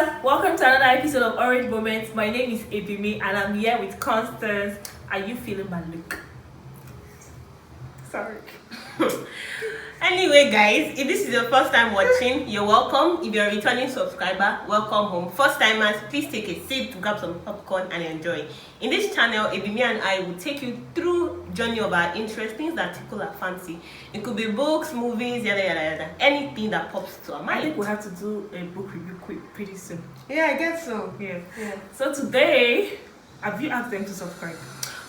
Welcome to another episode of Orange Moments. My name is Ebiemi and I'm here with Constance. Are you feeling my look? Sorry. Anyway, guys, if this is your first time watching, you're welcome. If you're a returning subscriber, welcome home. First timers, please take a seat, grab some popcorn and enjoy. In this channel, Ebiemi and I will take you through journey of our interests, things that tickle our fancy. It could be books, movies, yada yada yada, anything that pops to our mind. I think we'll have to do a book review pretty soon. Yeah, I guess so. Yeah. So today, have you asked them to subscribe?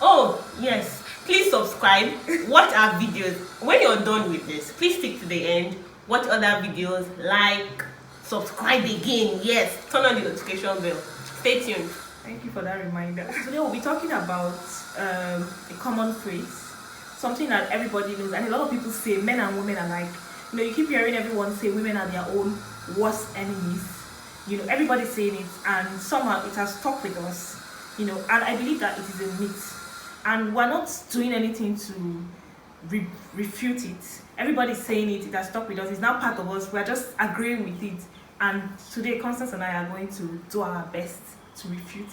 Oh, yes. Please subscribe, watch our videos. When you're done with this, please stick to the end, watch other videos, like, subscribe again. Yes, turn on the notification bell. Stay tuned. Thank you for that reminder. Today we'll be talking about a common phrase, something that everybody knows, and a lot of people say men and women are like. You keep hearing everyone say women are their own worst enemies. Everybody's saying it, and somehow it has stuck with us. And I believe that it is a myth. And we're not doing anything to refute it. Everybody's saying it, it has stuck with us, it's now part of us, we're just agreeing with it. And today, Constance and I are going to do our best to refute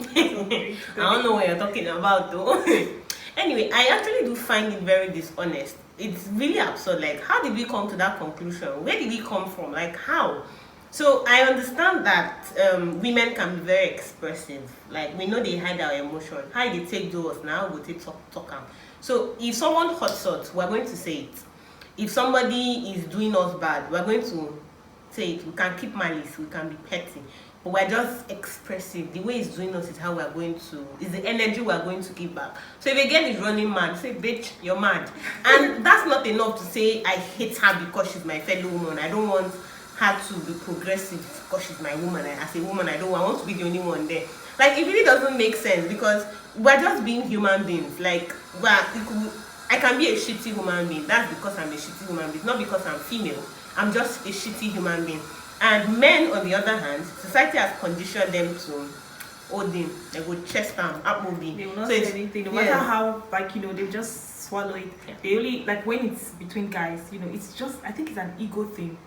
it. I don't know what you're talking about though. Anyway, I actually do find it very dishonest. It's really absurd. Like, how did we come to that conclusion? Where did we come from? Like, how? So I understand that women can be very expressive. Like, we know they hide our emotion. How they take to us now, we'll take talk. So if someone hurts us, we're going to say it. If somebody is doing us bad, we're going to say it. We can keep malice, we can be petty, but we're just expressive. The way it's doing us is how we're going to, is the energy we're going to give back. So if a girl is running mad, say, bitch, you're mad. And that's not enough to say I hate her because she's my fellow woman. I don't want her to be progressive because she's my woman. As a woman, I want to be the only one there. Like, it really doesn't make sense because we're just being human beings. Like, I can be a shitty human being. That's because I'm a shitty human being, not because I'm female. I'm just a shitty human being. And men, on the other hand, society has conditioned them to hold them. They go chest down, up moving. They will not say anything, no matter how, they just swallow it. Yeah. They only, when it's between guys, it's just, I think it's an ego thing.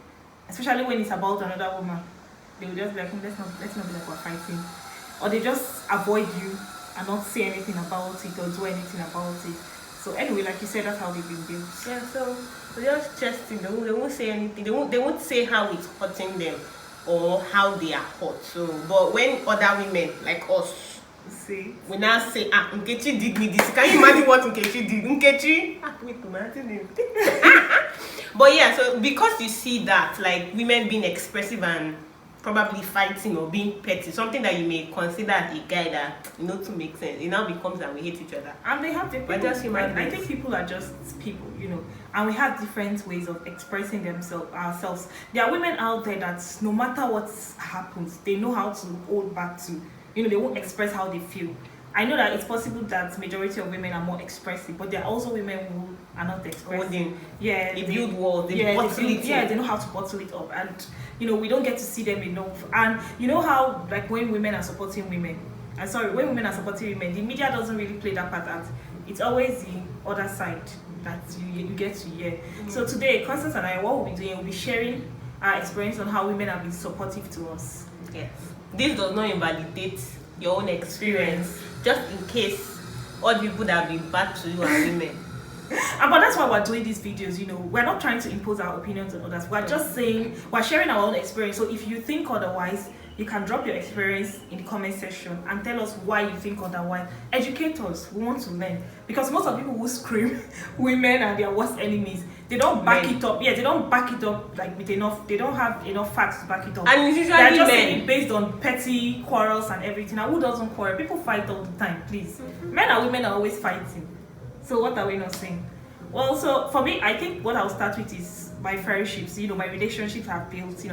Especially when it's about another woman. They will just be like, let's not be like we're fighting. Or they just avoid you and not say anything about it or do anything about it. So anyway, like you said, that's how they've been built. Yeah, so they just chesting. They won't say anything. They won't say how it's hurting them or how they are hurt. So, but when other women like us, see, we now say, Nkechi did me this. Can you imagine what Nkechi did? Nkechi, wait, imagine. But yeah, so because you see that, like, women being expressive and probably fighting or being petty, something that you may consider a guy that to make sense, it now becomes that we hate each other. And they have different. I think people are just people, and we have different ways of expressing ourselves. There are women out there that no matter what happens, they know how to hold back to. They won't express how they feel. I know that it's possible that majority of women are more expressive, but there are also women who are not expressive. Yeah, they build walls, they bottle it. Yeah, they know how to bottle it up, and we don't get to see them enough. And you know how, like, when women are supporting women, when women are supporting women, the media doesn't really play that part out. It's always the other side that you get to hear. Mm-hmm. So today, Constance and I, what we'll be doing, we'll be sharing our experience on how women have been supportive to us. Yes. This does not invalidate your own experience, just in case all the people that have been bad to you are women. But that's why we're doing these videos. We're not trying to impose our opinions on others. We're just saying, we're sharing our own experience. So if you think otherwise, you can drop your experience in the comment section and tell us why you think otherwise. Educate us. We want to learn, because most of the people who scream women are their worst enemies, they don't back it up. Yeah, they don't back it up with enough. They don't have enough facts to back it up. And it's usually they're just saying it based on petty quarrels and everything. And who doesn't quarrel? People fight all the time. Please, men and women are always fighting. So what are we not saying? Well, so for me, I think what I'll start with is my friendships. My relationships I've built.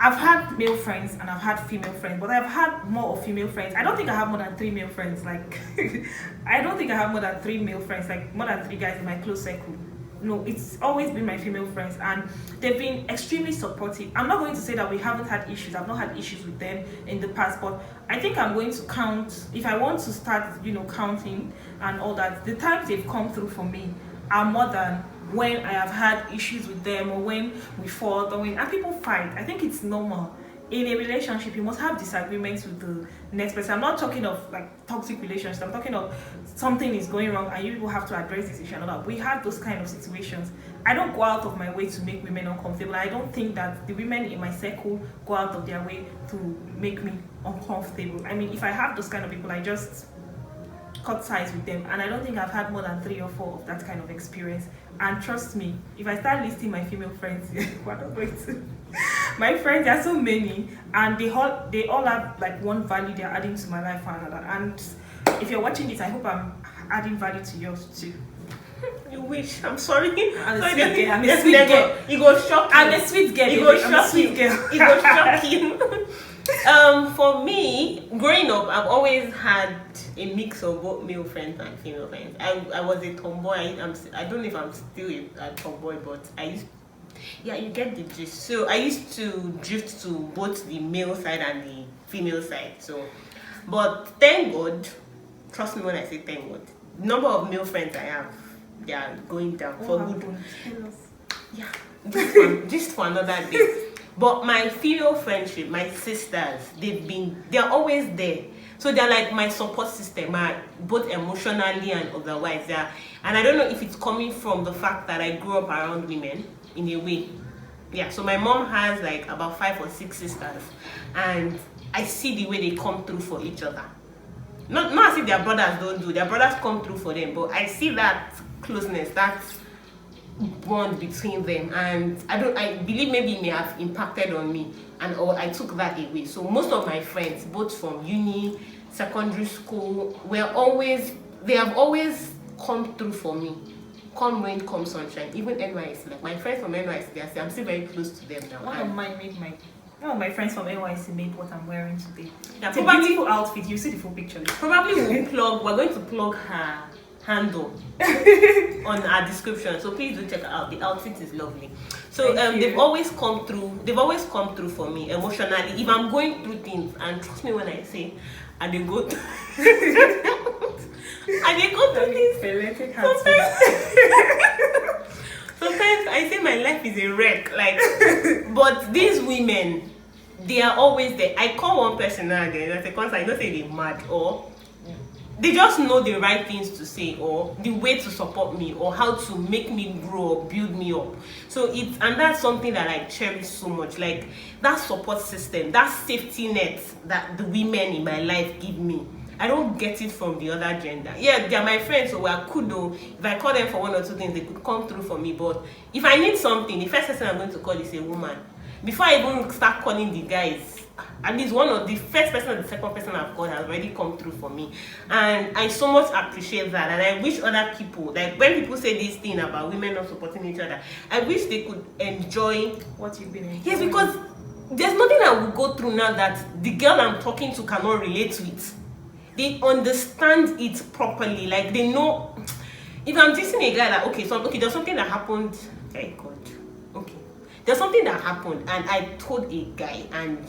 I've had male friends and I've had female friends, but I've had more of female friends. I don't think I have more than 3 male friends. I don't think I have more than 3 male friends, more than 3 guys in my close circle. It's always been my female friends, and they've been extremely supportive. I'm not going to say that we haven't had issues. I've not had issues with them in the past, but I think I'm going to count, if I want to start, counting and all that, the times they've come through for me are more than when I have had issues with them, or when we fought, and people fight. I think it's normal. in a relationship, you must have disagreements with the next person. I'm not talking of like toxic relationships. I'm talking of something is going wrong and you people have to address this issue and all that. We have those kind of situations. I don't go out of my way to make women uncomfortable. I don't think that the women in my circle go out of their way to make me uncomfortable. I mean, if I have those kind of people, I just cut ties with them, and I don't think I've had more than 3 or 4 of that kind of experience. And trust me, if I start listing my female friends, we're not going to. My friends, there are so many, and they all have like one value they're adding to my life or another. And if you're watching this, I hope I'm adding value to yours too. You wish. I'm sorry. I'm a sweet girl. I'm a sweet girl. You go shock. I'm a sweet girl. You go I'm a shock sweet you. girl. You go shock you. For me, growing up, I've always had a mix of both male friends and female friends. I was a tomboy. I don't know if I'm still a tomboy, but you get the gist. So I used to drift to both the male side and the female side. So, but thank God, trust me when I say thank God, the number of male friends I have, they are going down for good. Yeah, just for another day. But my female friendship, my sisters, they're always there. So they're like my support system, both emotionally and otherwise. And I don't know if it's coming from the fact that I grew up around women in a way. Yeah, so my mom has like about 5 or 6 sisters, and I see the way they come through for each other. Not as if their brothers don't do, their brothers come through for them, but I see that closeness, that bond between them, and I believe maybe it may have impacted on me, or I took that away. So most of my friends, both from uni, secondary school, they have always come through for me. Come rain, come sunshine. Even NYC, like my friends from NYC, I'm still very close to them now. One of my friends from NYC made what I'm wearing today. Yeah, it's a beautiful outfit. You see the full picture. Probably we're going to plug her handle on our description, so please do check it out. The outfit is lovely. So they've always come through for me emotionally if I'm going through things. And trust me when I say, and they go through things sometimes I say my life is a wreck, like, but these women, they are always there. I call one person now again at a concert, I don't say they're mad, or they just know the right things to say, or the way to support me, or how to make me grow or build me up. So that's something that I cherish so much, like that support system, that safety net that the women in my life give me. I don't get it from the other gender. Yeah, they're my friends, so we're cool though. If I call them for 1 or 2 things, they could come through for me. But if I need something, the first person I'm going to call is a woman. Before I even start calling the guys, at least one of the first person or the second person I've called has already come through for me. And I so much appreciate that. And I wish other people, like when people say this thing about women not supporting each other, I wish they could enjoy what you've been enjoying. Yes, because there's nothing I will go through now that the girl I'm talking to cannot relate with. They understand it properly. Like they know if I'm teaching a guy that there's something that happened. Thank God. Okay. There's something that happened and I told a guy and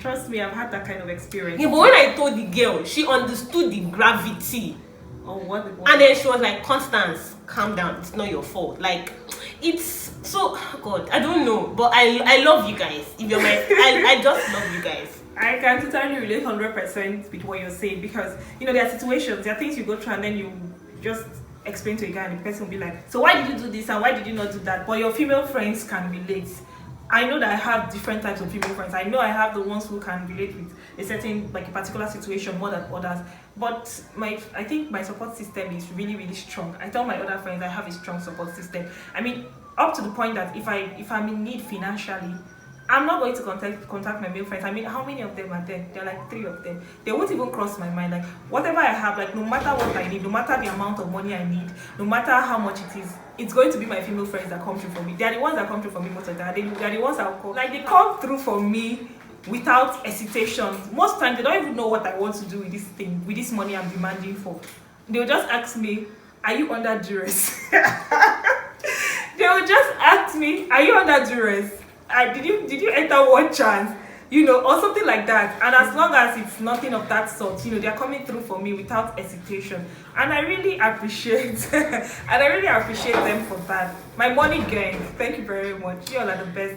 trust me, I've had that kind of experience. Yeah, but when I told the girl, she understood the gravity. Oh, what? And then she was like, Constance, calm down. It's not your fault. Like, it's so God, I don't know. But I love you guys. If you're I just love you guys. I can totally relate 100% with what you're saying, because there are situations, there are things you go through and then you just explain to a guy and the person will be like, so why did you do this and why did you not do that? But your female friends can relate. I know that I have different types of female friends. I know I have the ones who can relate with a certain, like a particular situation more than others. But I think my support system is really, really strong. I tell my other friends I have a strong support system. I mean, up to the point that if I'm in need financially, I'm not going to contact my male friends. I mean, how many of them are there? There are like 3 of them. They won't even cross my mind. Like, whatever I have, like, no matter what I need, no matter the amount of money I need, no matter how much it is, it's going to be my female friends that come through for me. They are the ones that come through for me most of the time. They are the ones that will call. Like, they come through for me without hesitation. Most times, they don't even know what I want to do with this thing, with this money I'm demanding for. They'll just ask me, are you under duress? They will just ask me, are you under duress? Did you enter one chance? or something like that. And as long as it's nothing of that sort, they're coming through for me without hesitation. And I really appreciate them for that. My money gang, thank you very much. You all are the best.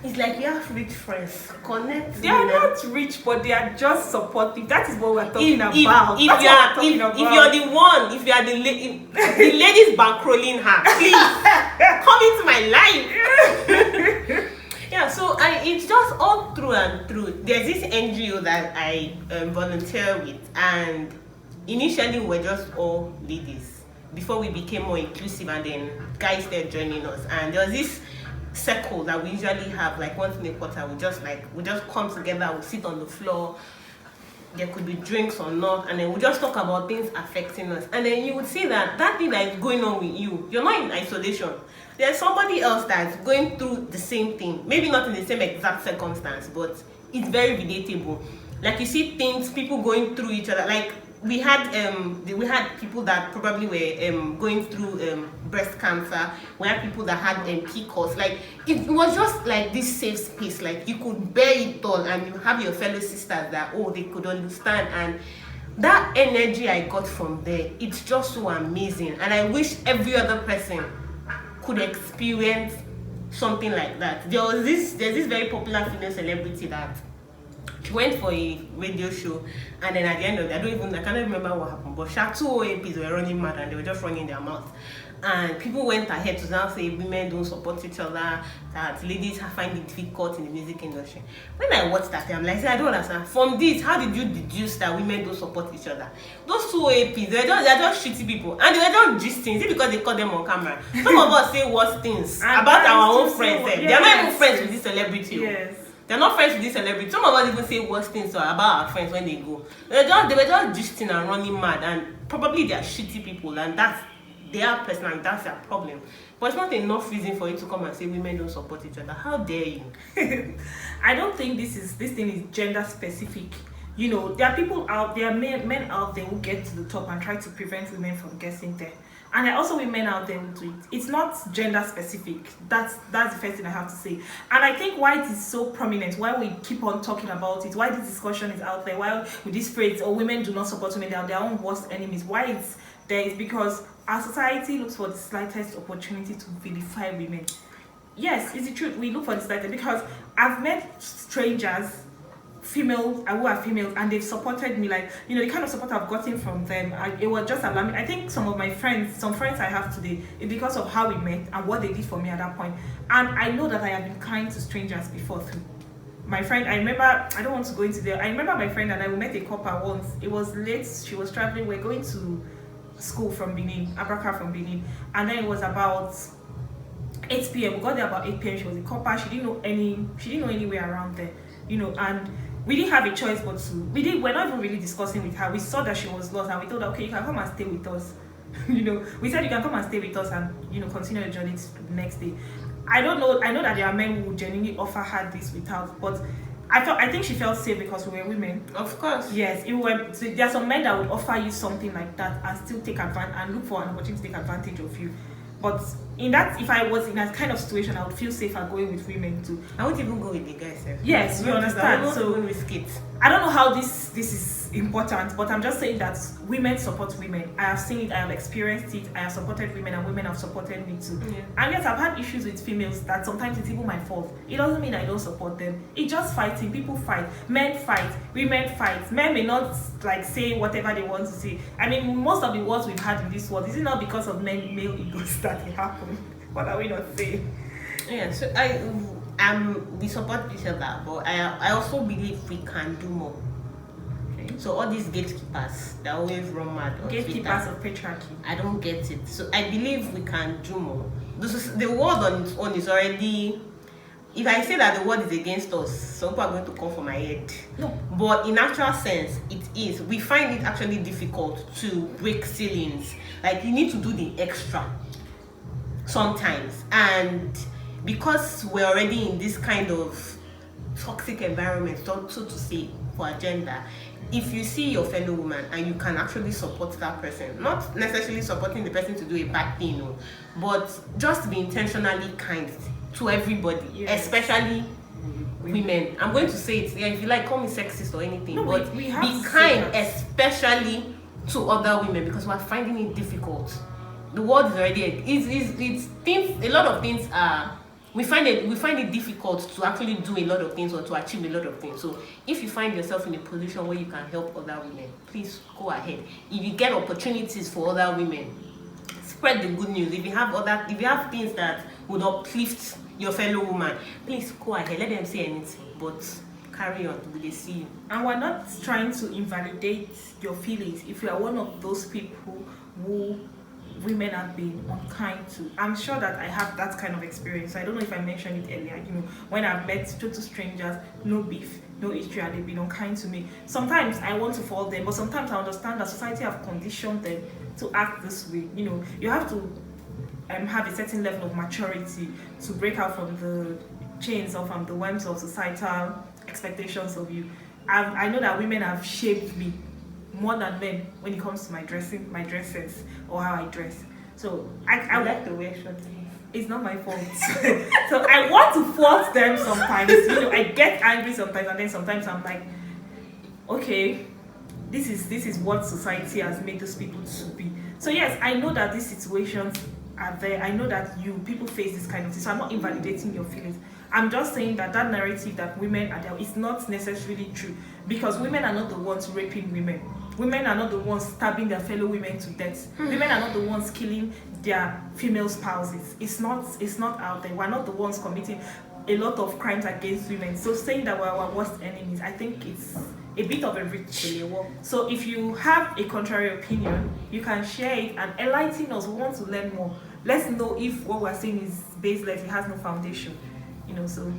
It's like you have rich friends. Connect. They are not rich, but they are just supportive. That is what we're talking about. If you're the one, if the lady's bankrolling her, please come into my life. Yeah, so it's just all through and through. There's this NGO that I volunteer with, and initially we were just all ladies before we became more inclusive, and then guys started joining us. And there was this circle that we usually have, like once in a quarter. We just come together, we sit on the floor. There could be drinks or not, and then we just talk about things affecting us. And then you would see that thing that is going on with you, you're not in isolation. There's somebody else that's going through the same thing, maybe not in the same exact circumstance, but it's very relatable. Like you see things, people going through each other. Like we had people that probably were going through breast cancer. We had people that had PCOS. Like it was just like this safe space. Like you could bear it all, and you have your fellow sisters that they could understand. And that energy I got from there, it's just so amazing. And I wish every other person could experience something like that. There's this very popular female celebrity that she went for a radio show, and then at the end of it, I can't remember what happened, but two OAPs were running mad and they were just running their mouth. And people went ahead to now say women don't support each other, that ladies find it difficult in the music industry. When I watched that, I'm like, I don't understand. From this, how did you deduce that women don't support each other? Those two OAPs, they're just shitty people. And they were just gisting. Is it because they caught them on camera? Some of us say worse things about our own friends. Yes. They're not even friends with this celebrity. Yes. They're not friends with this celebrity. Some of us even say worse things about our friends when they go. They were just gisting and running mad, and probably they're shitty people, and that's their personality, that's their problem. But it's not enough reason for you to come and say women don't support each other. How dare you? I don't think this thing is gender specific. There are people out there, men out there who get to the top and try to prevent women from getting there. And there are also women out there who do it. It's not gender specific. That's the first thing I have to say. And I think why it is so prominent, why we keep on talking about it, why this discussion is out there, why with this phrase, women do not support women, they are their own worst enemies, why it's there is because our society looks for the slightest opportunity to vilify women. Yes, it's the truth. We look for the slightest, because I've met strangers, females who are females, and they've supported me, like the kind of support I've gotten from them, it was just alarming. I think some friends I have today, it's because of how we met and what they did for me at that point. And I know that I have been kind to strangers before too. My friend, I remember, I don't want to go into there, I remember my friend and I met a couple once. It was late, she was traveling, we're going to school from Benin, Abraka from Benin, and then it was about 8 p.m. We got there about 8 p.m. She was a couple, she didn't know anywhere around there, and we didn't have a choice but to. We're not even really discussing with her. We saw that she was lost, and we told her, okay, you can come and stay with us. We said you can come and stay with us and continue the journey the next day. I know that there are men who genuinely offer her this without, but I think she felt safe because we were women. Of course. Yes, so there are some men that would offer you something like that and still take advantage and look for an opportunity to take advantage of you. But if I was in that kind of situation, I would feel safer going with women too. I won't even go with the guys. Yes, you understand. I won't risk it. I don't know how this is important, but I'm just saying that women support women. I have seen it, I have experienced it, I have supported women, and women have supported me too. Yeah. And yes, I've had issues with females that sometimes it's even my fault. It doesn't mean I don't support them. It's just fighting. People fight, men fight, women fight. Men may not say whatever they want to say. I mean, most of the wars we've had in this world, is it not because of male egos that it happened? What are we not saying? Yeah, so we support each other, but I also believe we can do more. Okay. So all these gatekeepers that always run mad on gatekeepers Twitter, of patriarchy. I don't get it. So I believe we can do more. The world on its own is already. If I say that the world is against us, some people are going to come for my head. No. But in actual sense, it is. We find it actually difficult to break ceilings. Like you need to do the extra sometimes, and because we're already in this kind of toxic environment, so to say, for our gender, if you see your fellow woman and you can actually support that person, not necessarily supporting the person to do a bad thing, no, but just be intentionally kind to everybody, yes, especially women. I'm going to say it. Yeah, if you like, call me sexist or anything, No, but we have be to kind, say that. especially to other women, because we're finding it difficult. The world is already it's things. A lot of things are. We find it difficult to actually do a lot of things or to achieve a lot of things. So if you find yourself in a position where you can help other women, please go ahead. If you get opportunities for other women, spread the good news. If you have things that would uplift your fellow woman, please go ahead. Let them say anything, but carry on. They see you. And we're not trying to invalidate your feelings. If you are one of those people who women have been unkind to, I'm sure that I have that kind of experience. I don't know if I mentioned it earlier. When I've met total strangers, no beef, no issue, and they've been unkind to me. Sometimes I want to fault them, but sometimes I understand that society have conditioned them to act this way. You have to have a certain level of maturity to break out from the chains or from the webs of societal expectations of you. I know that women have shaped me more than men when it comes to my dress sense, or how I dress. So I like the way I should. It's not my fault. So I want to fault them sometimes. I get angry sometimes, and then sometimes I'm like, okay, this is what society has made those people to be. So yes, I know that these situations are there. I know that people face this kind of thing. So I'm not invalidating your feelings. I'm just saying that narrative that women are there is not necessarily true, because women are not the ones raping women. Women are not the ones stabbing their fellow women to death. Women are not the ones killing their female spouses. It's not out there. We're not the ones committing a lot of crimes against women. So saying that we're our worst enemies, I think it's a bit of a reach. So if you have a contrary opinion, you can share it and enlighten us. We want to learn more. Let's know if what we're saying is baseless, it has no foundation. So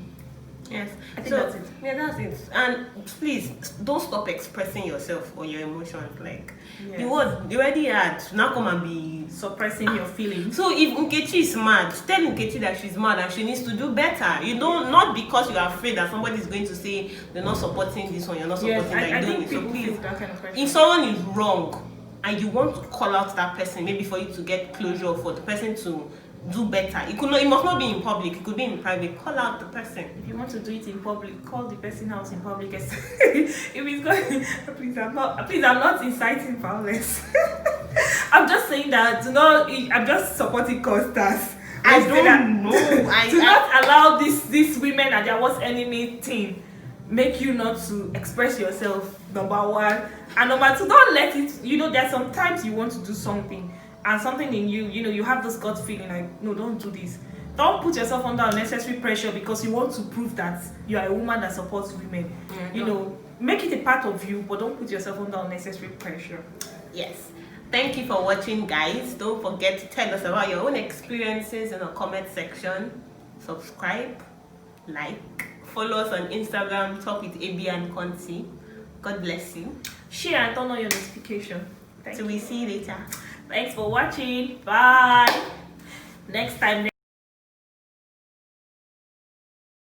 yes, I think that's it. Yeah, that's it. And please don't stop expressing yourself or your emotions. Like the word you already had, now come and be suppressing your feelings. So if Nkechi is mad, tell Nkechi that she's mad and she needs to do better. You don't, not because you are afraid that somebody is going to say you're not supporting this one, you're not supporting that. I You're think doing it. So please, that kind of question. if someone is wrong and you want to call out that person, maybe for you to get closure, for the person to do better, it must not be in public, it could be in private. Call out the person. If you want to do it in public, call the person out in public. If it's going, please, I'm not inciting violence. I'm just saying that I'm just supporting costas. I don't know. Do not allow this women and their worst enemy thing make you not to express yourself, number one. And number two, don't let it, there's sometimes you want to do something and something in you have this gut feeling like, no, don't do this. Don't put yourself under unnecessary pressure because you want to prove that you are a woman that supports women. Make it a part of you, but don't put yourself under unnecessary pressure. Yes. Thank you for watching, guys. Don't forget to tell us about your own experiences in the comment section. Subscribe, like, follow us on Instagram, talk with Ebi and Conti. God bless you. Share and turn on your notification. So we see you later. Thanks for watching. Bye. Next time.